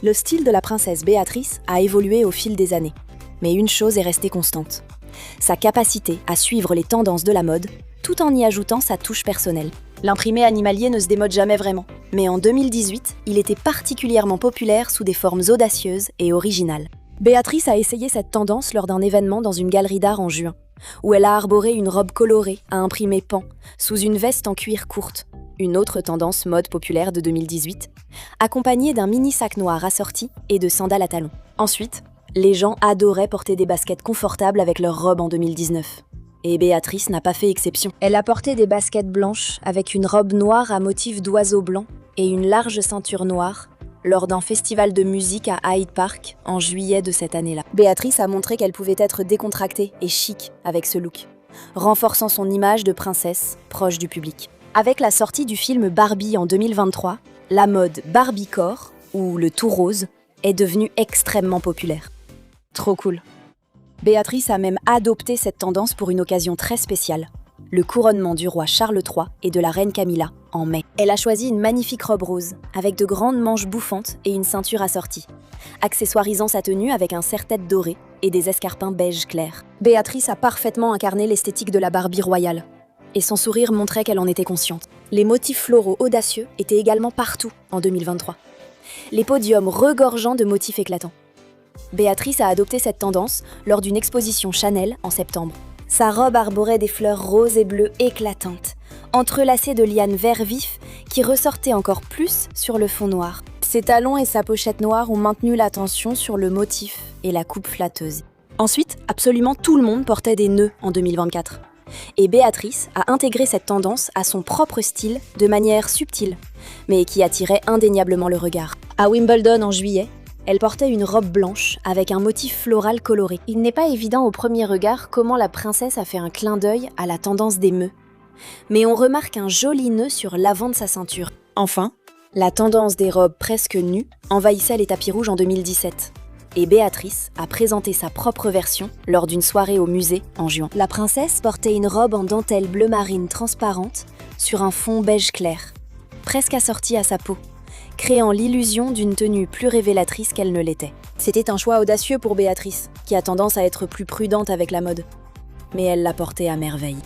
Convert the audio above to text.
Le style de la princesse Béatrice a évolué au fil des années. Mais une chose est restée constante. Sa capacité à suivre les tendances de la mode, tout en y ajoutant sa touche personnelle. L'imprimé animalier ne se démode jamais vraiment. Mais en 2018, il était particulièrement populaire sous des formes audacieuses et originales. Béatrice a essayé cette tendance lors d'un événement dans une galerie d'art en juin, où elle a arboré une robe colorée à imprimer pan, sous une veste en cuir courte, une autre tendance mode populaire de 2018, accompagnée d'un mini sac noir assorti et de sandales à talons. Ensuite, les gens adoraient porter des baskets confortables avec leurs robes en 2019. Et Béatrice n'a pas fait exception. Elle a porté des baskets blanches avec une robe noire à motif d'oiseau blanc et une large ceinture noire lors d'un festival de musique à Hyde Park en juillet de cette année-là. Béatrice a montré qu'elle pouvait être décontractée et chic avec ce look, renforçant son image de princesse proche du public. Avec la sortie du film Barbie en 2023, la mode Barbiecore, ou le tout rose, est devenue extrêmement populaire. Trop cool. Béatrice a même adopté cette tendance pour une occasion très spéciale, le couronnement du roi Charles III et de la reine Camilla en mai. Elle a choisi une magnifique robe rose, avec de grandes manches bouffantes et une ceinture assortie, accessoirisant sa tenue avec un serre-tête doré et des escarpins beige clair. Béatrice a parfaitement incarné l'esthétique de la Barbie royale, et son sourire montrait qu'elle en était consciente. Les motifs floraux audacieux étaient également partout en 2023, les podiums regorgeant de motifs éclatants. Béatrice a adopté cette tendance lors d'une exposition Chanel en septembre. Sa robe arborait des fleurs roses et bleues éclatantes, entrelacées de lianes vert vif qui ressortaient encore plus sur le fond noir. Ses talons et sa pochette noire ont maintenu l'attention sur le motif et la coupe flatteuse. Ensuite, absolument tout le monde portait des nœuds en 2024. Et Béatrice a intégré cette tendance à son propre style de manière subtile, mais qui attirait indéniablement le regard. À Wimbledon en juillet, elle portait une robe blanche avec un motif floral coloré. Il n'est pas évident au premier regard comment la princesse a fait un clin d'œil à la tendance des mœux. Mais on remarque un joli nœud sur l'avant de sa ceinture. Enfin, la tendance des robes presque nues envahissait les tapis rouges en 2017. Et Béatrice a présenté sa propre version lors d'une soirée au musée en juin. La princesse portait une robe en dentelle bleu marine transparente sur un fond beige clair, presque assortie à sa peau, créant l'illusion d'une tenue plus révélatrice qu'elle ne l'était. C'était un choix audacieux pour Béatrice, qui a tendance à être plus prudente avec la mode. Mais elle l'a porté à merveille.